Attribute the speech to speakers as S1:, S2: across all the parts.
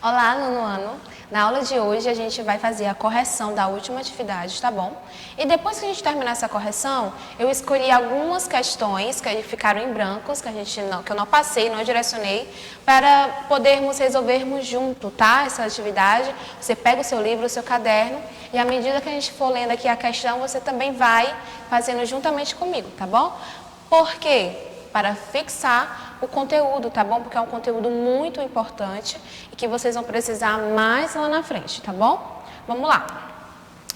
S1: Olá, nono ano. Na aula de hoje a gente vai fazer a correção da última atividade, tá bom? E depois que a gente terminar essa correção, eu escolhi algumas questões que ficaram em brancos, que eu não passei, não direcionei, para podermos resolvermos junto, tá? Essa atividade. Você pega o seu livro, o seu caderno, e à medida que a gente for lendo aqui a questão, você também vai fazendo juntamente comigo, tá bom? Por quê? Para fixar o conteúdo, tá bom? Porque é um conteúdo muito importante e que vocês vão precisar mais lá na frente, tá bom? Vamos lá.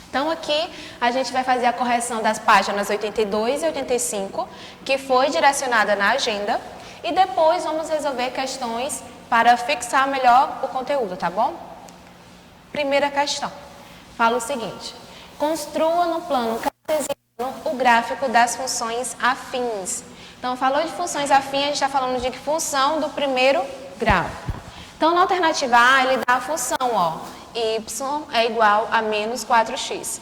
S1: Então, aqui a gente vai fazer a correção das páginas 82 e 85, que foi direcionada na agenda, e depois vamos resolver questões para fixar melhor o conteúdo, tá bom? Primeira questão. Fala o seguinte: construa no plano cartesiano o gráfico das funções afins. Então, falou de funções afins, a gente está falando de função do primeiro grau. Então, na alternativa A, ele dá a função, ó, y é igual a menos 4x.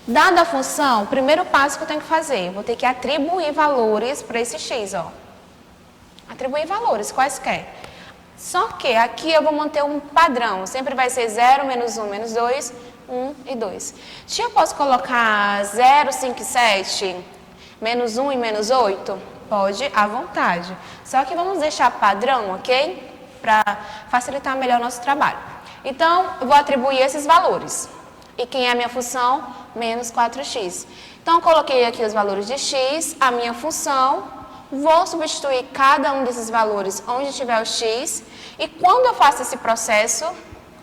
S1: Dada a função, o primeiro passo que eu tenho que fazer, eu vou ter que atribuir valores para esse x, ó. Atribuir valores, quaisquer. Só que aqui eu vou manter um padrão, sempre vai ser 0, menos 1, menos 2, 1 e 2. Se eu posso colocar 0, 5 e 7, menos 1 e menos 8? Pode, à vontade. Só que vamos deixar padrão, ok? Para facilitar melhor o nosso trabalho. Então, eu vou atribuir esses valores. E quem é a minha função? Menos 4x. Então, eu coloquei aqui os valores de x, a minha função. Vou substituir cada um desses valores onde tiver o x. E quando eu faço esse processo,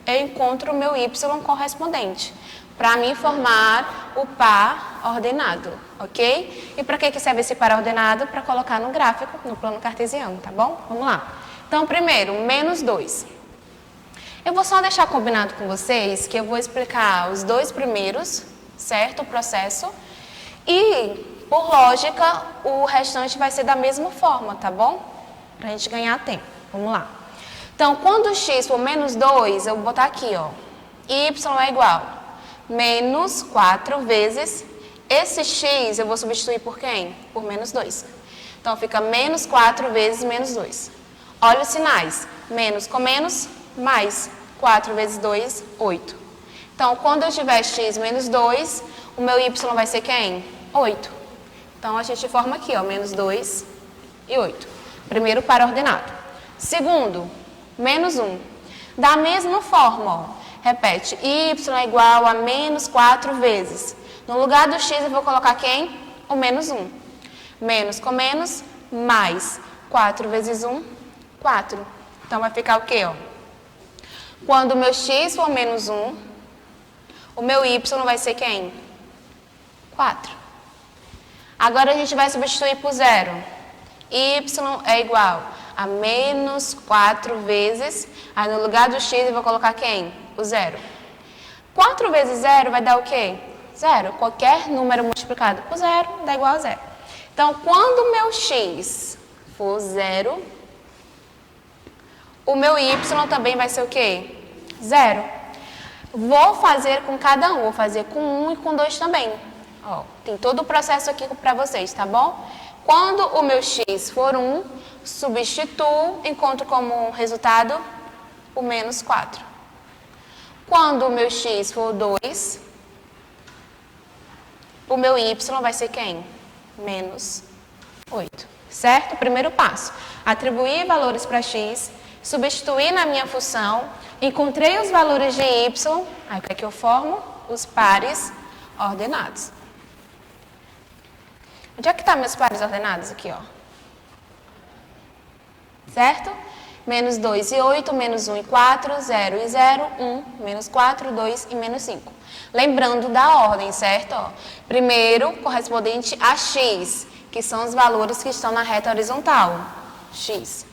S1: eu encontro o meu y correspondente, para me formar o par ordenado, ok? E para que serve esse par ordenado? Para colocar no gráfico, no plano cartesiano, tá bom? Vamos lá. Então, primeiro, menos 2. Eu vou só deixar combinado com vocês que eu vou explicar os dois primeiros, certo? O processo. E, por lógica, o restante vai ser da mesma forma, tá bom? Para a gente ganhar tempo. Vamos lá. Então, quando o x for menos 2, eu vou botar aqui, ó. Y é igual menos 4 vezes, esse x eu vou substituir por quem? Por menos 2. Então, fica menos 4 vezes menos 2. Olha os sinais. Menos com menos, mais. 4 vezes 2, 8. Então, quando eu tiver x menos 2, o meu y vai ser quem? 8. Então, a gente forma aqui, ó, menos 2 e 8. Primeiro par ordenado. Segundo, menos 1. Da mesma forma, ó. Repete, y é igual a menos 4 vezes. No lugar do x eu vou colocar quem? O menos 1. Menos com menos, mais. 4 vezes 1, 4. Então, vai ficar o quê, ó? Quando o meu x for menos 1, o meu y vai ser quem? 4. Agora, a gente vai substituir por 0. Y é igual a menos 4 vezes, aí no lugar do x eu vou colocar quem? O 0. 4 vezes 0 vai dar o quê? 0. Qualquer número multiplicado por 0 dá igual a 0. Então, quando o meu x for 0, o meu y também vai ser o quê? 0. Vou fazer com cada um, vou fazer com 1 e com 2 também. Ó, tem todo o processo aqui para vocês, tá bom? Quando o meu x for 1, substituo, encontro como resultado o menos 4. Quando o meu x for 2, o meu y vai ser quem? Menos 8. Certo? Primeiro passo. Atribuir valores para x, substituir na minha função, encontrei os valores de y, aí o que é que eu formo? Os pares ordenados. Onde é que estão meus pares ordenados? Aqui, ó. Certo? Menos 2 e 8, menos 1 e 4, 0 e 0, 1, menos 4, 2 e menos 5. Lembrando da ordem, certo? Ó, primeiro, correspondente a x, que são os valores que estão na reta horizontal, x.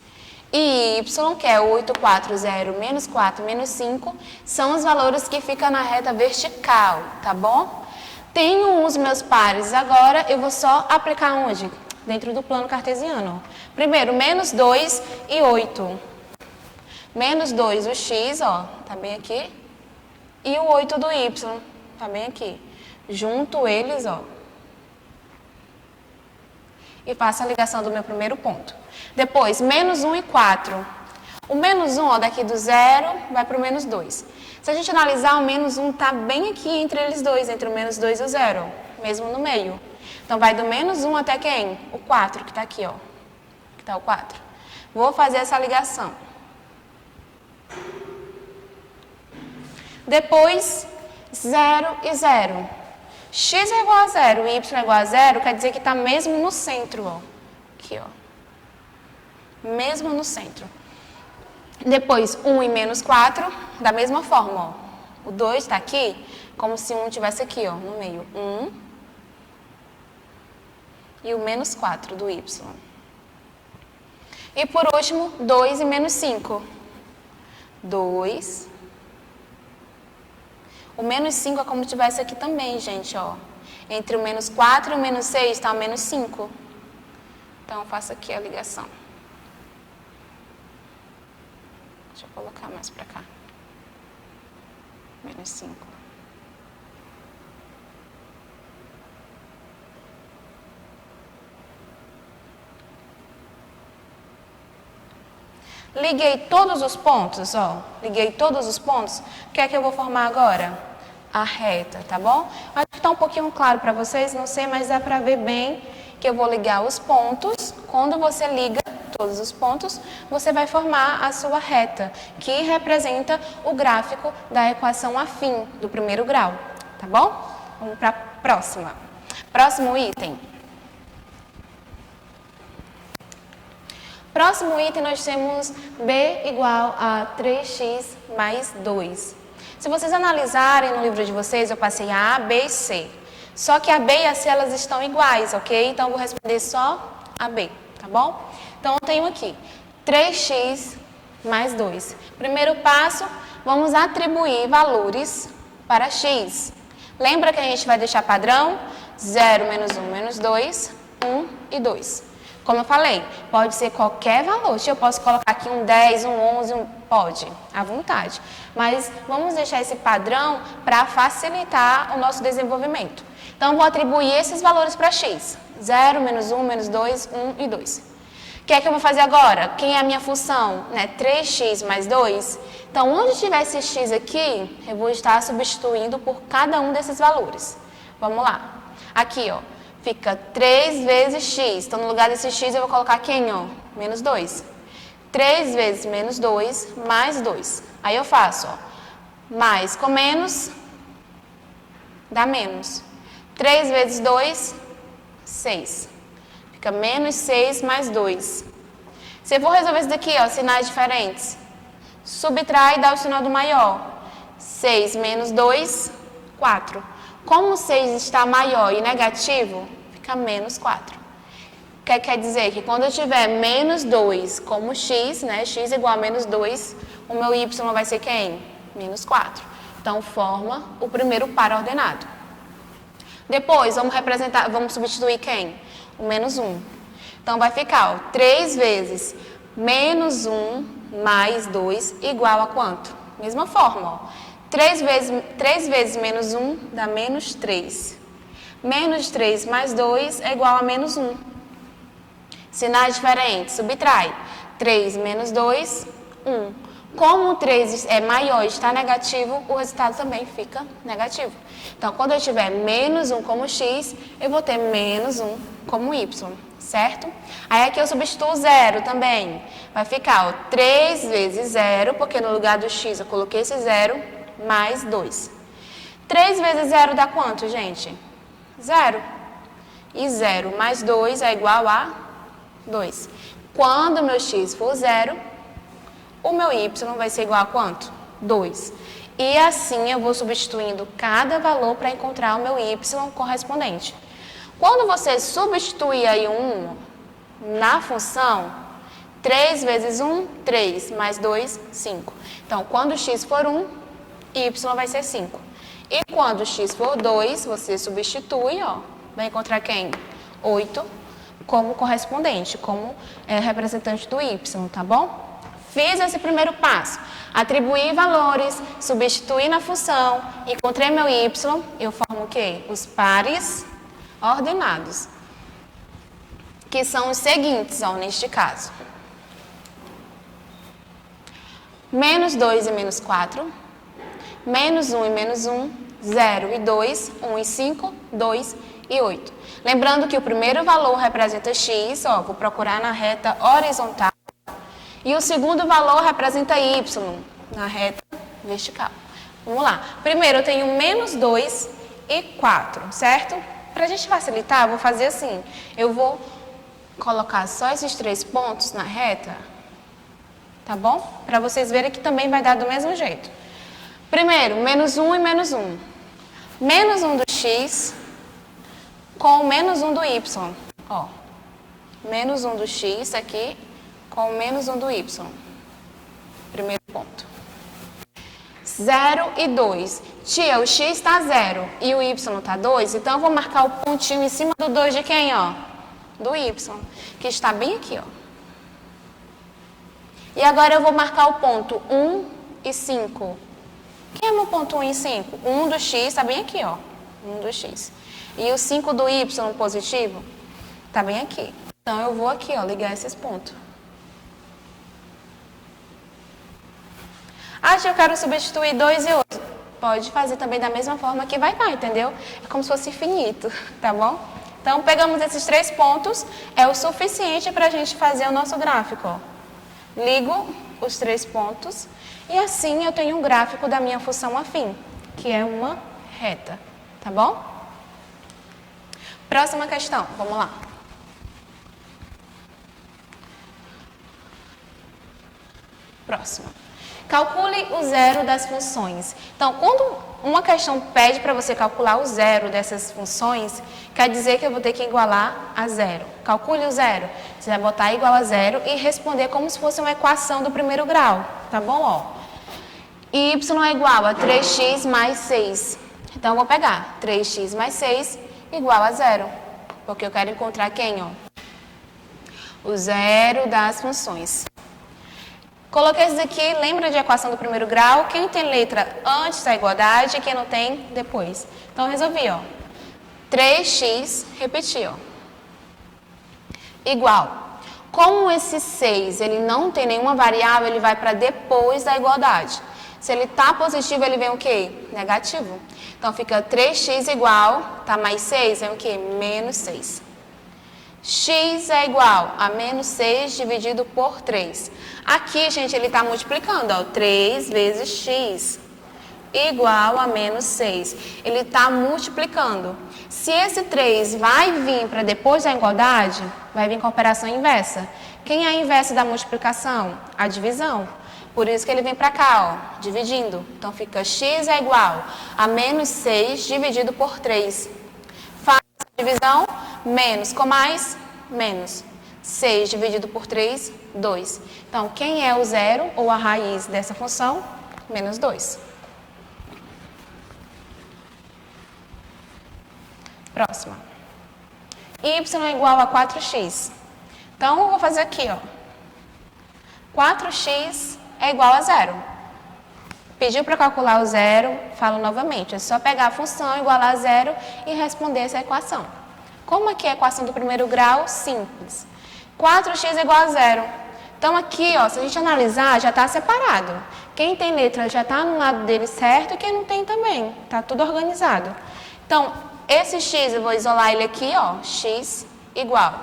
S1: E y, que é 8, 4, 0, menos 4, menos 5, são os valores que ficam na reta vertical, tá bom? Tenho os meus pares agora, eu vou só aplicar onde? Dentro do plano cartesiano. Primeiro, menos 2 e 8. Menos 2, o x, ó, tá bem aqui. E o 8 do y, tá bem aqui. Junto eles, ó. E faço a ligação do meu primeiro ponto. Depois, menos 1 e 4. O menos 1, ó, daqui do 0 vai para o menos 2. Se a gente analisar, o menos 1 está bem aqui entre eles dois, entre o menos 2 e o 0, mesmo no meio. Então, vai do menos 1 até quem? O 4, que está aqui, ó. Que está o 4. Vou fazer essa ligação. Depois, 0 e 0. X é igual a 0, y é igual a 0, quer dizer que está mesmo no centro, ó. Aqui, ó. Mesmo no centro. Depois, 1 e menos 4, da mesma forma, ó. O 2 está aqui, como se 1 estivesse aqui, ó, no meio. 1 e o menos 4 do y. E por último, 2 e menos 5. 2. O menos 5 é como se estivesse aqui também, gente, ó. Entre o menos 4 e o menos 6 está o menos 5. Então, eu faço aqui a ligação. Deixa eu colocar mais para cá. Menos 5. Liguei todos os pontos, ó. Liguei todos os pontos. O que é que eu vou formar agora? A reta, tá bom? Acho que está um pouquinho claro para vocês, não sei, mas dá para ver bem que eu vou ligar os pontos. Quando você liga todos os pontos, você vai formar a sua reta, que representa o gráfico da equação afim do primeiro grau, tá bom? Vamos para a próxima. Próximo item. Próximo item, nós temos b igual a 3x mais 2. Se vocês analisarem no livro de vocês, eu passei a A, B e C. Só que a B e a C, elas estão iguais, ok? Então, eu vou responder só a B, tá bom? Então, eu tenho aqui 3x mais 2. Primeiro passo, vamos atribuir valores para x. Lembra que a gente vai deixar padrão? 0, menos 1, menos 2, 1 e 2. Como eu falei, pode ser qualquer valor. Eu posso colocar aqui um 10, um 11, pode, à vontade. Mas vamos deixar esse padrão para facilitar o nosso desenvolvimento. Então, vou atribuir esses valores para x. 0, menos 1, menos 2, 1 e 2. O que é que eu vou fazer agora? Quem é a minha função? 3x mais 2. Então, onde tiver esse x aqui, eu vou estar substituindo por cada um desses valores. Vamos lá. Aqui, ó. Fica 3 vezes x. Então, no lugar desse x, eu vou colocar quem, ó? Menos 2. 3 vezes menos 2, mais 2. Aí, eu faço, ó. Mais com menos, dá menos. 3 vezes 2, 6. Fica menos 6 mais 2. Se eu for resolver isso daqui, ó, sinais diferentes. Subtrai e dá o sinal do maior. 6 menos 2, 4. Como 6 está maior e negativo, fica menos 4. O que quer dizer? Que quando eu tiver menos 2 como x, né? X igual a menos 2, o meu y vai ser quem? Menos 4. Então, forma o primeiro par ordenado. Depois, vamos substituir quem? O menos 1. Então, vai ficar, ó, 3 vezes menos 1 mais 2 igual a quanto? Mesma forma, ó. 3 vezes menos 1 dá menos 3. Menos 3 mais 2 é igual a menos 1. Sinais diferentes, subtrai. 3 menos 2, 1. Como o 3 é maior e está negativo, o resultado também fica negativo. Então, quando eu tiver menos 1 como x, eu vou ter menos 1 como y, certo? Aí aqui eu substituo 0 também. Vai ficar, ó, 3 vezes 0, porque no lugar do x eu coloquei esse 0, mais 2. 3 vezes 0 dá quanto, gente? 0. E 0 mais 2 é igual a 2. Quando o meu x for 0, o meu y vai ser igual a quanto? 2. E assim eu vou substituindo cada valor para encontrar o meu y correspondente. Quando você substituir aí um na função, 3 vezes 1, 3, mais 2, 5. Então, quando x for 1, y vai ser 5. E quando x for 2, você substitui, ó, vai encontrar quem? 8 como correspondente, como representante do y, tá bom? Fiz esse primeiro passo. Atribuir valores, substituir na função, encontrei meu y, eu formo o quê? Os pares ordenados, que são os seguintes, ó, neste caso. menos 2 e menos 4, menos 1 e menos 1, 0 e 2, 1 e 5, 2 e 8. Lembrando que o primeiro valor representa x, ó, vou procurar na reta horizontal, e o segundo valor representa y, na reta vertical. Vamos lá. Primeiro eu tenho menos 2 e 4, certo? Para a gente facilitar, eu vou fazer assim. Eu vou colocar só esses 3 pontos na reta, tá bom? Para vocês verem que também vai dar do mesmo jeito. Primeiro, menos 1 e menos 1. Menos 1 do x com menos 1 do y. Ó, menos 1 do x aqui com menos 1 do y. Primeiro ponto. 0 e 2. Tia, o x está 0 e o y está 2, então eu vou marcar o pontinho em cima do 2 de quem, ó? Do y, que está bem aqui, ó. E agora eu vou marcar o ponto 1 e 5. Quem é meu ponto 1 e 5? 1 do x está bem aqui, ó. 1 do x. E o 5 do y positivo está bem aqui. Então eu vou aqui, ó, ligar esses pontos. Ah, tia, eu quero substituir 2 e 8. Pode fazer também da mesma forma que vai estar, entendeu? É como se fosse infinito, tá bom? Então, pegamos esses 3 pontos, é o suficiente para a gente fazer o nosso gráfico, ó. Ligo os 3 pontos e assim eu tenho um gráfico da minha função afim, que é uma reta, tá bom? Próxima questão, vamos lá. Próxima. Calcule o zero das funções. Então, quando uma questão pede para você calcular o zero dessas funções, quer dizer que eu vou ter que igualar a zero. Calcule o zero. Você vai botar igual a zero e responder como se fosse uma equação do primeiro grau, tá bom? Ó, y é igual a 3x mais 6. Então, eu vou pegar 3x mais 6 igual a zero, porque eu quero encontrar quem, ó? O zero das funções. Coloquei isso aqui, lembra de equação do primeiro grau? Quem tem letra antes da igualdade e quem não tem, depois. Então, resolvi, ó. 3x, repeti, ó. Igual. Como esse 6, ele não tem nenhuma variável, ele vai para depois da igualdade. Se ele tá positivo, ele vem o quê? Negativo. Então, fica 3x igual, tá mais 6, vem o quê? Menos 6. X é igual a menos 6 dividido por 3. Aqui, gente, ele está multiplicando, ó, 3 vezes x igual a menos 6. Ele está multiplicando. Se esse 3 vai vir para depois da igualdade, vai vir com a operação inversa. Quem é a inversa da multiplicação? A divisão. Por isso que ele vem para cá, ó, dividindo. Então, fica x é igual a menos 6 dividido por 3. Faz a divisão, menos com mais, menos. 6 dividido por 3, 2. Então, quem é o zero ou a raiz dessa função? Menos 2. Próxima. Y é igual a 4x. Então, eu vou fazer aqui, ó. 4x é igual a zero. Pediu para calcular o zero, falo novamente. É só pegar a função, igualar a zero e responder essa equação. Como aqui é a equação do primeiro grau? Simples. 4x é igual a zero. Então, aqui, ó, se a gente analisar, já está separado. Quem tem letra já está no lado dele certo e quem não tem também. Está tudo organizado. Então, esse x, eu vou isolar ele aqui, ó, x igual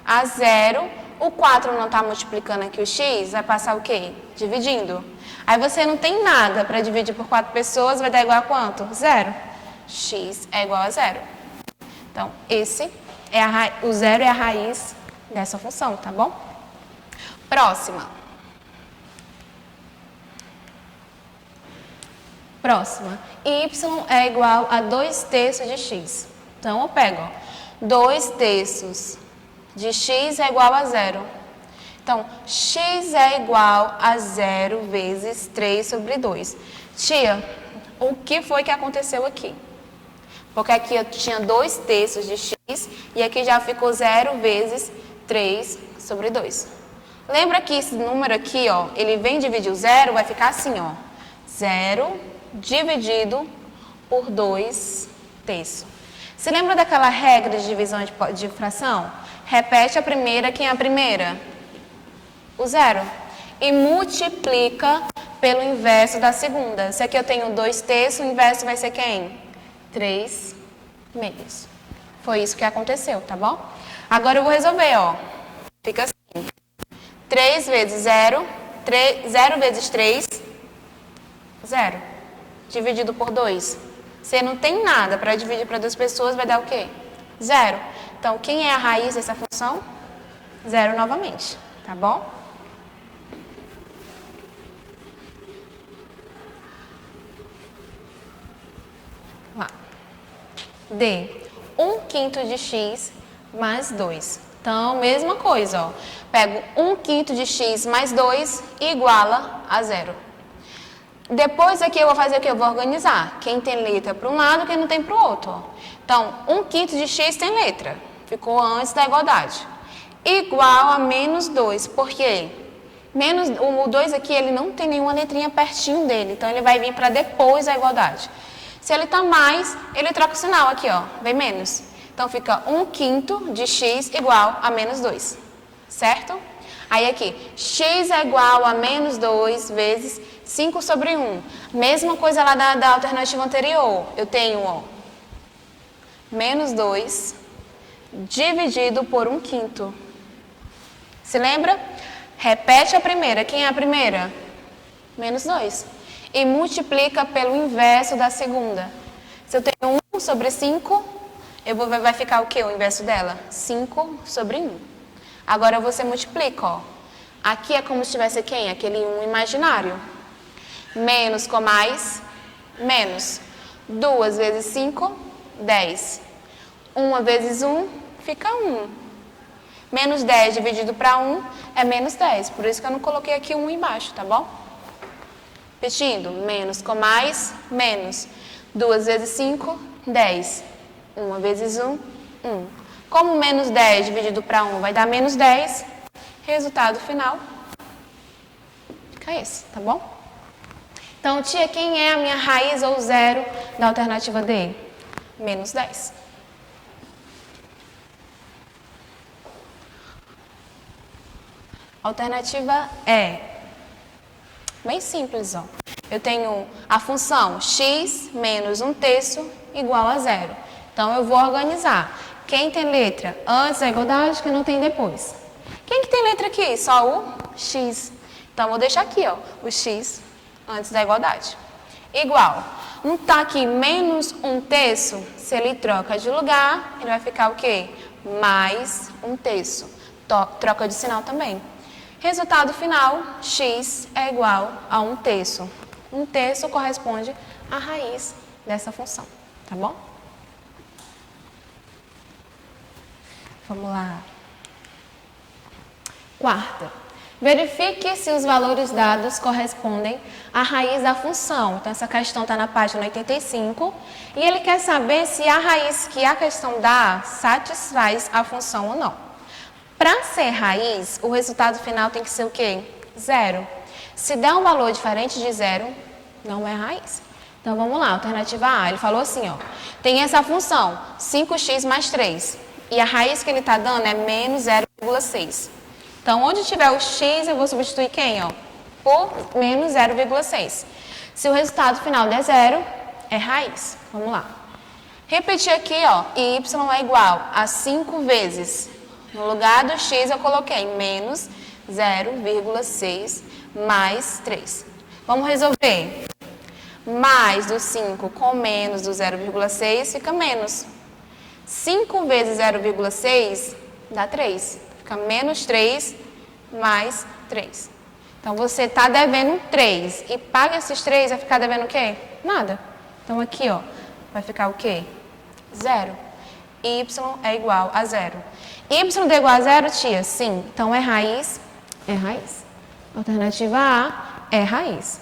S1: a zero. O 4 não está multiplicando aqui o x, vai passar o quê? Dividindo. Aí você não tem nada para dividir por 4 pessoas, vai dar igual a quanto? Zero. X é igual a zero. Então, esse é o zero é a raiz dessa função, tá bom? Próxima. Próxima. Y é igual a 2/3 de x. Então, eu pego, ó, 2/3 de x é igual a zero. Então, x é igual a 0 vezes 3 sobre 2. Tia, o que foi que aconteceu aqui? Porque aqui eu tinha 2/3 de x e aqui já ficou 0 vezes 3 sobre 2. Lembra que esse número aqui, ó, ele vem dividir o zero, vai ficar assim, ó. 0 dividido por 2/3. Se lembra daquela regra de divisão de fração? Repete a primeira, quem é a primeira? O zero. e multiplica pelo inverso da segunda. Se aqui eu tenho 2 terços, o inverso vai ser quem? 3 meios. Foi isso que aconteceu, tá bom? Agora eu vou resolver, ó. Fica assim. 3 vezes 0, 0 vezes 3, 0. Dividido por 2. Se não tem nada para dividir para 2 pessoas, vai dar o quê? 0. Então, quem é a raiz dessa função? 0 novamente, tá bom? Lá. D. 1/5 de x mais 2. Então, mesma coisa, ó. Pego 1/5 de x mais 2 e iguala a 0. Depois aqui eu vou fazer o que? Eu vou organizar. Quem tem letra para um lado, quem não tem para o outro. Ó. Então, 1/5 de x tem letra. Ficou antes da igualdade. Igual a menos 2. Por quê? O 2 aqui, ele não tem nenhuma letrinha pertinho dele. Então, ele vai vir para depois da igualdade. Se ele está mais, ele troca o sinal aqui, ó. Vem menos. Então, fica 1/5 de x igual a menos 2. Certo? Aí aqui, x é igual a menos 2 vezes 5 sobre 1. Mesma coisa lá da alternativa anterior. Eu tenho, ó, menos 2 dividido por 1/5. Se lembra? Repete a primeira. Quem é a primeira? Menos 2. E multiplica pelo inverso da segunda. Se eu tenho 1 sobre 5, vai ficar o quê? O inverso dela? 5 sobre 1. Agora você multiplica, ó. Aqui é como se tivesse quem? Aquele 1 imaginário. Menos com mais, menos. 2 vezes 5, 10. 1 vezes 1, fica 1. Menos 10 dividido para 1 é menos 10. Por isso que eu não coloquei aqui 1 embaixo, tá bom? Repetindo, menos com mais, menos. 2 vezes 5, 10. 1 vezes 1, 1. Como menos 10 dividido para 1 vai dar menos 10, resultado final fica esse, tá bom? Então, tia, quem é a minha raiz ou zero da alternativa D? Menos 10. Alternativa E. Bem simples, ó. Eu tenho a função x menos 1/3 igual a 0. Então, eu vou organizar. Quem tem letra antes da igualdade, quem não tem depois. Quem que tem letra aqui? Só o x. Então, vou deixar aqui, ó, o x antes da igualdade. Igual. Não está aqui menos 1/3, se ele troca de lugar, ele vai ficar o quê? Mais 1/3. Troca de sinal também. Resultado final, x é igual a 1/3. 1/3 corresponde à raiz dessa função, tá bom? Vamos lá. Quarta. Verifique se os valores dados correspondem à raiz da função. Então, essa questão está na página 85. E ele quer saber se a raiz que a questão dá satisfaz a função ou não. Para ser raiz, o resultado final tem que ser o quê? 0. Se der um valor diferente de 0, não é raiz. Então, vamos lá. Alternativa A. Ele falou assim, ó. Tem essa função, 5x mais 3. E a raiz que ele está dando é menos 0,6. Então, onde tiver o x, eu vou substituir quem, ó? Por menos 0,6. Se o resultado final der 0, é raiz. Vamos lá. Repetir aqui, ó. Y é igual a 5 vezes. No lugar do x, eu coloquei menos 0,6 mais 3. Vamos resolver. Mais do 5 com menos do 0,6 fica menos. 5 vezes 0,6 dá 3. Fica menos 3 mais 3. Então, você está devendo 3 e paga esses 3, vai ficar devendo o quê? Nada. Então, aqui, ó, vai ficar o quê? 0. Y é igual a 0. Y é igual a 0, tia? Sim. Então, é raiz? É raiz. Alternativa A é raiz.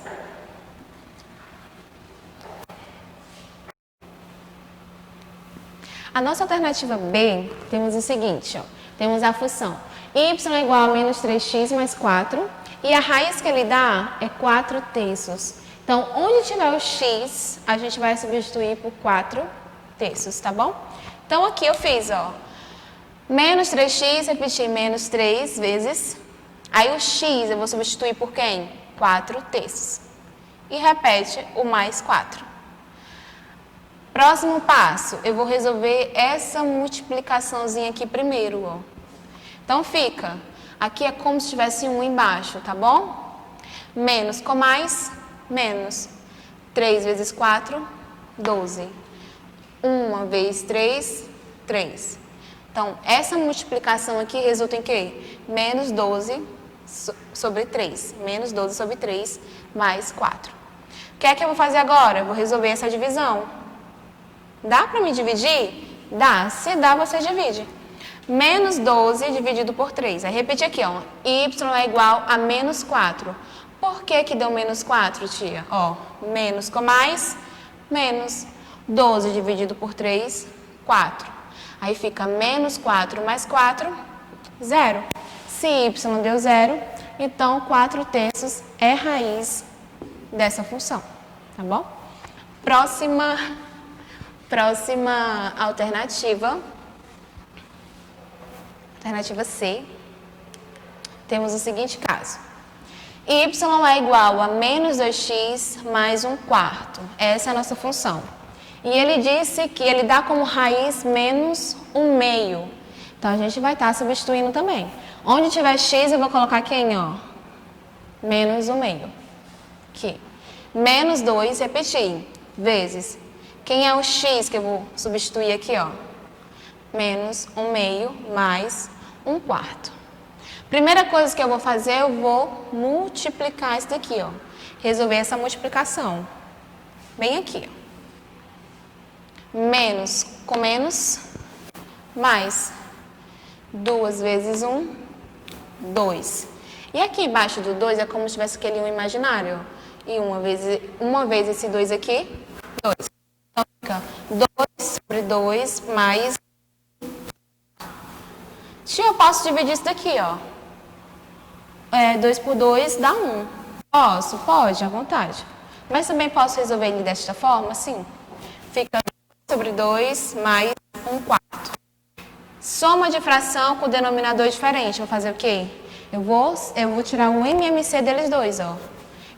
S1: A nossa alternativa B, temos o seguinte, ó. Temos a função y é igual a menos 3x mais 4 e a raiz que ele dá é 4/3. Então, onde tiver o x, a gente vai substituir por 4/3, tá bom? Então, aqui eu fiz, ó, menos 3x, repeti menos 3 vezes Aí o x eu vou substituir por quem? 4 terços. E repete o mais 4. Próximo passo, eu vou resolver essa multiplicaçãozinha aqui primeiro, ó. Então fica, aqui é como se tivesse um embaixo, tá bom? Menos com mais, menos. 3 vezes 4, 12. 1 vezes 3, 3. Então, essa multiplicação aqui resulta em quê? Menos 12 sobre 3. Menos 12 sobre 3 mais 4. O que é que eu vou fazer agora? Eu vou resolver essa divisão. Dá para me dividir? Dá. Se dá, você divide. Menos 12 dividido por 3. Aí, repetir aqui, ó. Y é igual a menos 4. Por que que deu menos 4, tia? Ó, menos com mais, menos. 12 dividido por 3, 4. Aí fica menos 4 mais 4, 0. Se y deu 0, então 4 terços é raiz dessa função, tá bom? Próxima alternativa. Alternativa C. Temos o seguinte caso. Y é igual a menos 2x mais 1/4. Essa é a nossa função. E ele disse que ele dá como raiz menos 1/2. Então, a gente vai estar substituindo também. Onde tiver x, eu vou colocar quem, ó? Menos 1/2. Aqui. Menos 2, repetir, vezes. Quem é o x que eu vou substituir aqui, ó? Menos 1/2 mais 1/4. Primeira coisa que eu vou fazer, eu vou multiplicar isso daqui, ó. Resolver essa multiplicação. Bem aqui, ó. Menos com menos, mais 2 vezes 1, 2. E aqui embaixo do 2 é como se tivesse aquele 1 imaginário. E uma vez esse 2 aqui, 2. Então fica 2 sobre 2 mais... Tia, eu posso dividir isso daqui, ó. 2 por 2 dá 1. Posso? Pode, à vontade. Mas também posso resolver ele desta forma, assim. Fica sobre 2 mais 1/4. Soma de fração com denominador diferente. Vou fazer o quê? Eu vou tirar o MMC deles dois, ó.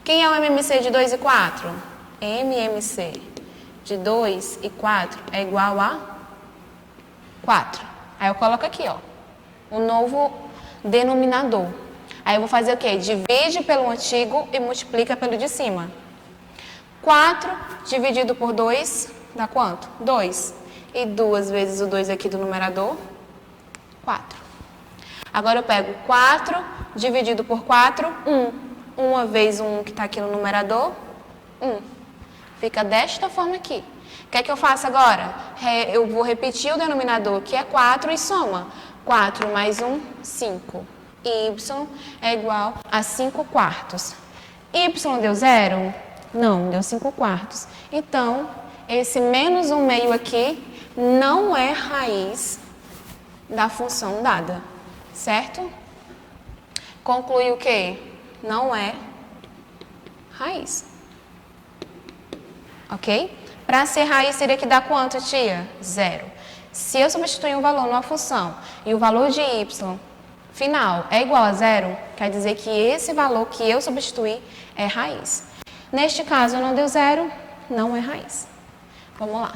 S1: Quem é o MMC de 2 e 4? MMC de 2 e 4 é igual a 4. Aí eu coloco aqui, ó, o novo denominador. Aí eu vou fazer o quê? Divide pelo antigo e multiplica pelo de cima. 4 dividido por 2... dá quanto? 2. E 2 vezes o 2 aqui do numerador, 4. Agora eu pego 4 dividido por 4, 1. 1 vezes 1 que está aqui no numerador, 1. Fica desta forma aqui. O que é que eu faço agora? Eu vou repetir o denominador, que é 4, e soma. 4 mais 1, 5. Y é igual a 5/4. Y deu 0? Não, deu 5/4. Então... esse menos 1/2 aqui não é raiz da função dada, certo? Conclui o quê? Não é raiz. Ok? Para ser raiz, teria que dar quanto, tia? 0. Se eu substituir um valor numa função e o valor de y final é igual a 0, quer dizer que esse valor que eu substituí é raiz. Neste caso, não deu 0, não é raiz. Vamos lá.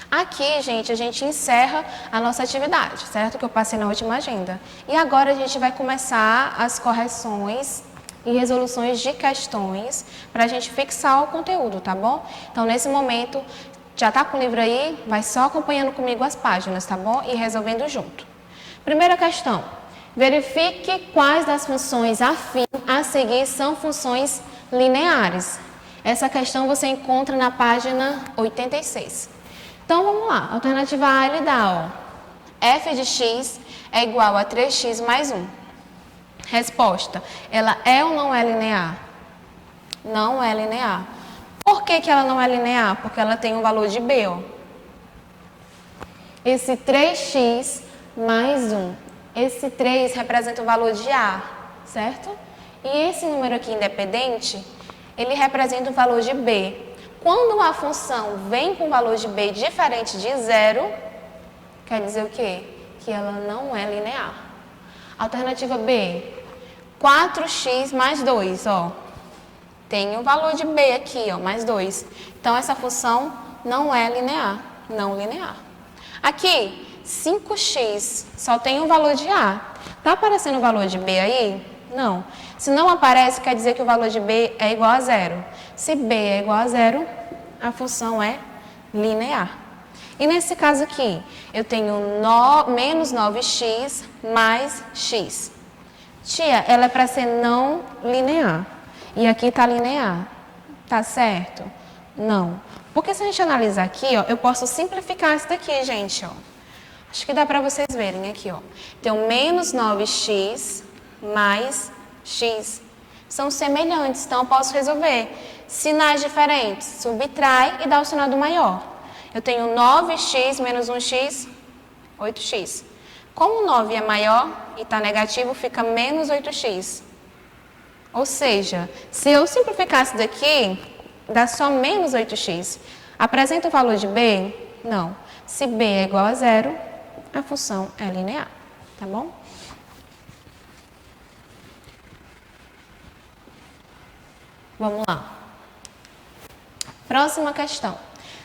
S1: Aqui, gente, a gente encerra a nossa atividade, certo? Que eu passei na última agenda. E agora a gente vai começar as correções e resoluções de questões para a gente fixar o conteúdo, tá bom? Então, nesse momento, já tá com o livro aí? Vai só acompanhando comigo as páginas, tá bom? E resolvendo junto. Primeira questão. Verifique quais das funções afins a seguir são funções lineares. Essa questão você encontra na página 86. Então, vamos lá. Alternativa A, ele dá, ó, f de x é igual a 3x mais 1. Resposta, ela é ou não é linear? Não é linear. Por que que ela não é linear? Porque ela tem um valor de b, ó. Esse 3x mais 1. Esse 3 representa o valor de A, certo? E esse número aqui independente, ele representa o valor de B. Quando uma função vem com valor de B diferente de 0, quer dizer o quê? Que ela não é linear. Alternativa B, 4x mais 2, ó. Tem o valor de B aqui, ó, mais 2. Então, essa função não é linear, não linear. Aqui, 5x só tem o valor de A. Tá aparecendo o valor de B aí? Não. Se não aparece, quer dizer que o valor de B é igual a zero. Se B é igual a zero, a função é linear. E nesse caso aqui, eu tenho menos 9x mais x. Tia, ela é para ser não linear. E aqui está linear. Tá certo? Não. Porque se a gente analisar aqui, ó, eu posso simplificar isso daqui, gente, ó. Acho que dá para vocês verem aqui, ó. Tenho menos 9x mais x. São semelhantes, então eu posso resolver. Sinais diferentes, subtrai e dá o sinal do maior. Eu tenho 9x menos 1x, 8x. Como 9 é maior e está negativo, fica menos 8x. Ou seja, se eu simplificar isso daqui, dá só menos 8x. Apresenta o valor de B? Não. Se B é igual a zero, a função é linear, tá bom? Vamos lá. Próxima questão.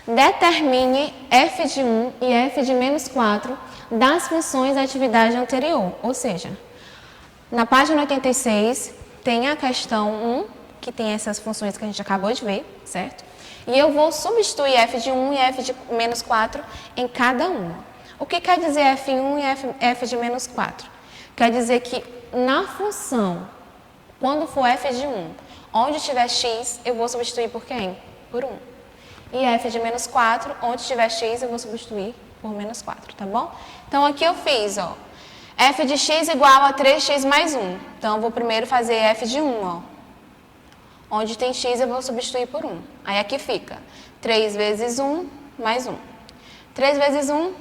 S1: Determine f de 1 e f de menos 4 das funções da atividade anterior. Ou seja, na página 86 tem a questão 1, que tem essas funções que a gente acabou de ver, certo? E eu vou substituir f de 1 e f de menos 4 em cada uma. O que quer dizer f1 e f de menos 4? Quer dizer que na função, quando for f de 1, onde tiver x, eu vou substituir por quem? Por 1. E f de menos 4, onde tiver x, eu vou substituir por menos 4, tá bom? Então, aqui eu fiz, ó, f de x igual a 3x mais 1. Então, eu vou primeiro fazer f de 1, ó. Onde tem x, eu vou substituir por 1. Aí, aqui fica 3 vezes 1 mais 1. 3 vezes 1,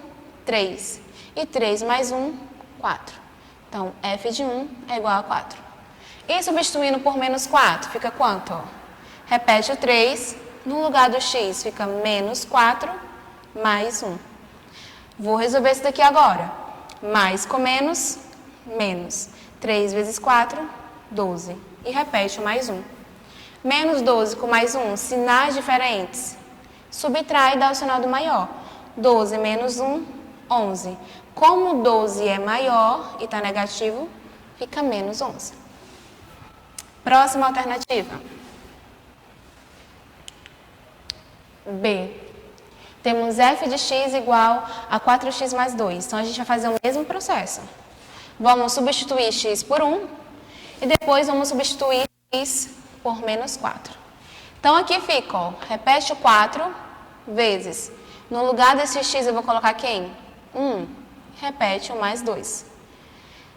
S1: 3. E 3 mais 1, 4. Então, f de 1 é igual a 4. E substituindo por menos 4, fica quanto? Ó? Repete o 3, no lugar do x fica menos 4 mais 1. Vou resolver isso daqui agora. Mais com menos, menos. 3 vezes 4, 12. E repete o mais 1. Menos 12 com mais 1, sinais diferentes. Subtrai e dá o sinal do maior. 12 menos 1, 11. Como 12 é maior e está negativo, fica menos 11. Próxima alternativa. B. Temos f de x igual a 4x mais 2. Então, a gente vai fazer o mesmo processo. Vamos substituir x por 1 e depois vamos substituir x por menos 4. Então, aqui fica, ó, repete o 4 vezes. No lugar desse x, eu vou colocar quem? 1. Repete o mais 2.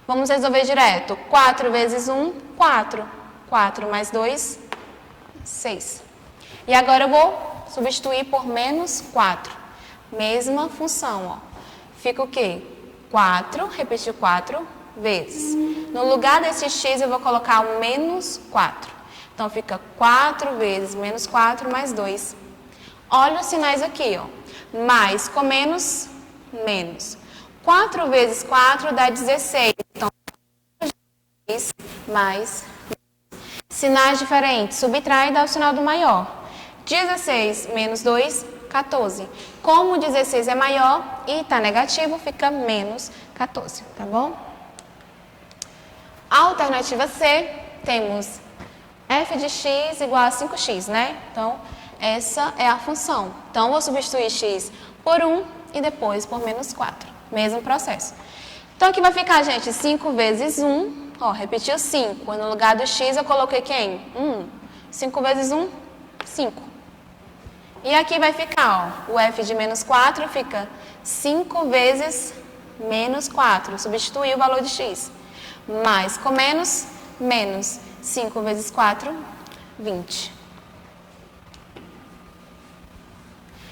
S1: Vamos resolver direto. 4 vezes 1, 4. 4 mais 2, 6. E agora eu vou substituir por menos 4. Mesma função, ó. Fica o quê? 4, repetir 4 vezes. No lugar desse x, eu vou colocar o menos 4. Então, fica 4 vezes menos 4 mais 2. Olha os sinais aqui, ó. Mais com menos, menos. 4 vezes 4 dá 16. Então, mais. Sinais diferentes. Subtrai e dá o sinal do maior. 16 menos 2, 14. Como 16 é maior e está negativo, fica menos 14, tá bom? Alternativa C, temos f de x igual a 5x, né? Então, essa é a função. Então, vou substituir x por 1 e depois por menos 4. Mesmo processo. Então, aqui vai ficar, gente, 5 vezes 1. Ó, repetiu 5. No lugar do x, eu coloquei quem? 1. 5 vezes 1, 5. E aqui vai ficar, ó, o f de menos 4 fica 5 vezes menos 4. Substituir o valor de x. Mais com menos, menos. 5 vezes 4, 20.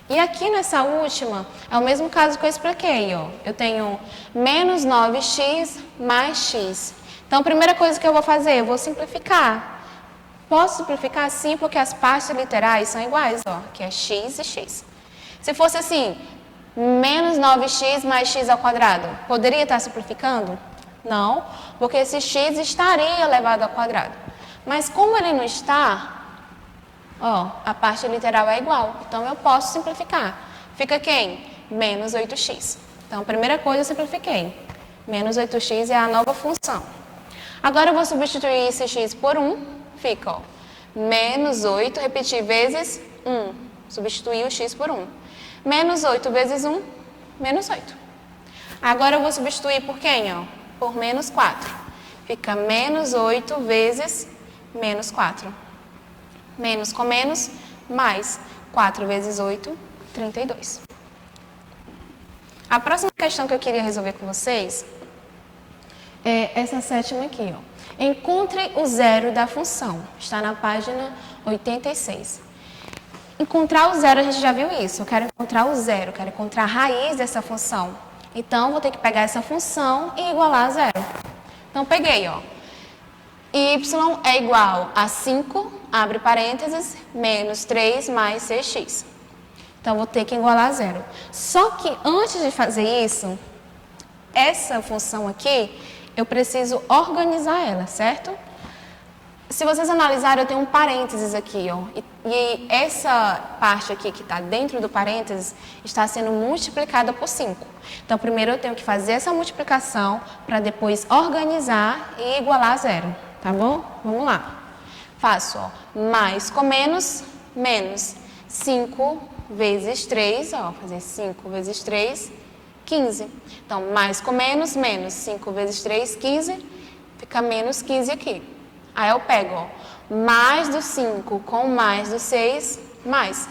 S1: E aqui nessa última, é o mesmo caso que eu expliquei, ó. Eu tenho menos 9x mais x. Então, a primeira coisa que eu vou fazer, eu vou simplificar. Posso simplificar sim, porque as partes literais são iguais, ó, que é x e x. Se fosse assim, Menos 9x mais x ao quadrado. Poderia estar simplificando? Não, porque esse x estaria elevado ao quadrado. Mas como ele não está, ó, a parte literal é igual. Então, eu posso simplificar. Fica quem? Menos 8x. Então, a primeira coisa eu simplifiquei. Menos 8x é a nova função. Agora, eu vou substituir esse x por 1. Fica, ó, menos 8, repetir, vezes 1. Substituir o x por 1. Menos 8 vezes 1, menos 8. Agora, eu vou substituir por quem, ó? Por menos 4. Fica menos 8 vezes menos 4. Menos com menos, mais 4 vezes 8, 32. A próxima questão que eu queria resolver com vocês é essa sétima aqui, ó. Encontre o zero da função. Está na página 86. Encontrar o zero, a gente já viu isso. Eu quero encontrar o zero, quero encontrar a raiz dessa função. Então, vou ter que pegar essa função e igualar a zero. Então, peguei, ó. Y é igual a 5, abre parênteses, menos 3 mais 6x. Então, vou ter que igualar a zero. Só que, antes de fazer isso, essa função aqui, eu preciso organizar ela, certo? Se vocês analisarem, eu tenho um parênteses aqui, ó. E essa parte aqui que está dentro do parênteses está sendo multiplicada por 5. Então, primeiro eu tenho que fazer essa multiplicação para depois organizar e igualar a zero, tá bom? Vamos lá. Faço, ó, mais com menos, menos 5 vezes 3, ó, fazer 5 vezes 3, 15. Então, mais com menos, menos 5 vezes 3, 15, fica menos 15 aqui. Aí eu pego, ó, mais do 5 com mais do 6, mais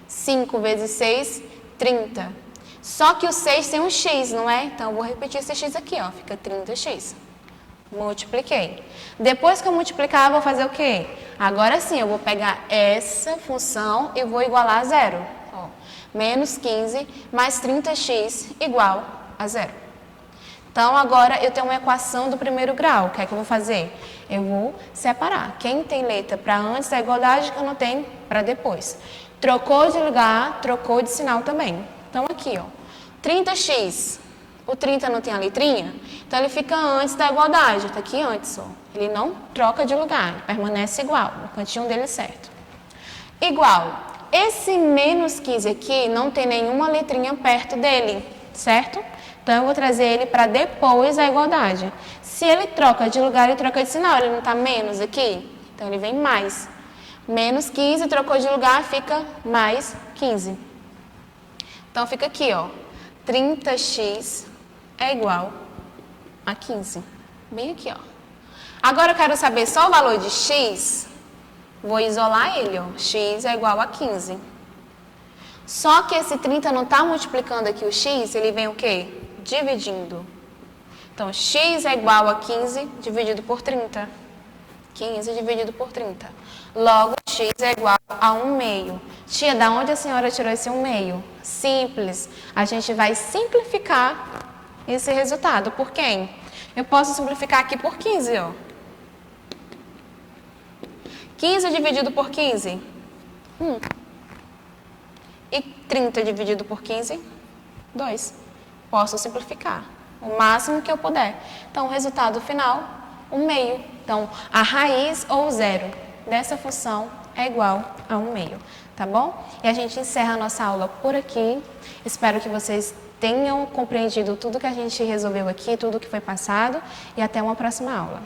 S1: 5 vezes 6, 30. Só que o 6 tem um x, não é? Então, eu vou repetir esse x aqui, ó, fica 30x. Multipliquei. Depois que eu multiplicar, eu vou fazer o quê? Agora sim, eu vou pegar essa função e vou igualar a zero. Ó, menos 15 mais 30x igual a zero. Então, agora eu tenho uma equação do primeiro grau. O que é que eu vou fazer? Eu vou separar. Quem tem letra para antes da igualdade, que eu não tenho para depois. Trocou de lugar, trocou de sinal também. Então, aqui, ó, 30x. O 30 não tem a letrinha? Então, ele fica antes da igualdade. Está aqui antes, ó. Ele não troca de lugar, ele permanece igual, no cantinho dele certo. Igual. Esse menos 15 aqui não tem nenhuma letrinha perto dele, certo? Então, eu vou trazer ele para depois da igualdade. Se ele troca de lugar, ele troca de sinal. Ele não está menos aqui? Então, ele vem mais. Menos 15, trocou de lugar, fica mais 15. Então, fica aqui, ó. 30x é igual a 15. Bem aqui, ó. Agora, eu quero saber só o valor de x. Vou isolar ele, ó. X é igual a 15. Só que esse 30 não está multiplicando aqui o x, ele vem o quê? Dividindo. Então, x é igual a 15 dividido por 30. 15 dividido por 30. Logo, x é igual a 1 meio. Tia, da onde a senhora tirou esse 1 meio? Simples. A gente vai simplificar esse resultado. Por quem? Eu posso simplificar aqui por 15, ó. 15 dividido por 15? 1. E 30 dividido por 15? 2. Posso simplificar o máximo que eu puder. Então, o resultado final, 1 meio. Então, a raiz ou zero dessa função é igual a 1 meio, tá bom? E a gente encerra a nossa aula por aqui. Espero que vocês tenham compreendido tudo que a gente resolveu aqui, tudo que foi passado. E até uma próxima aula.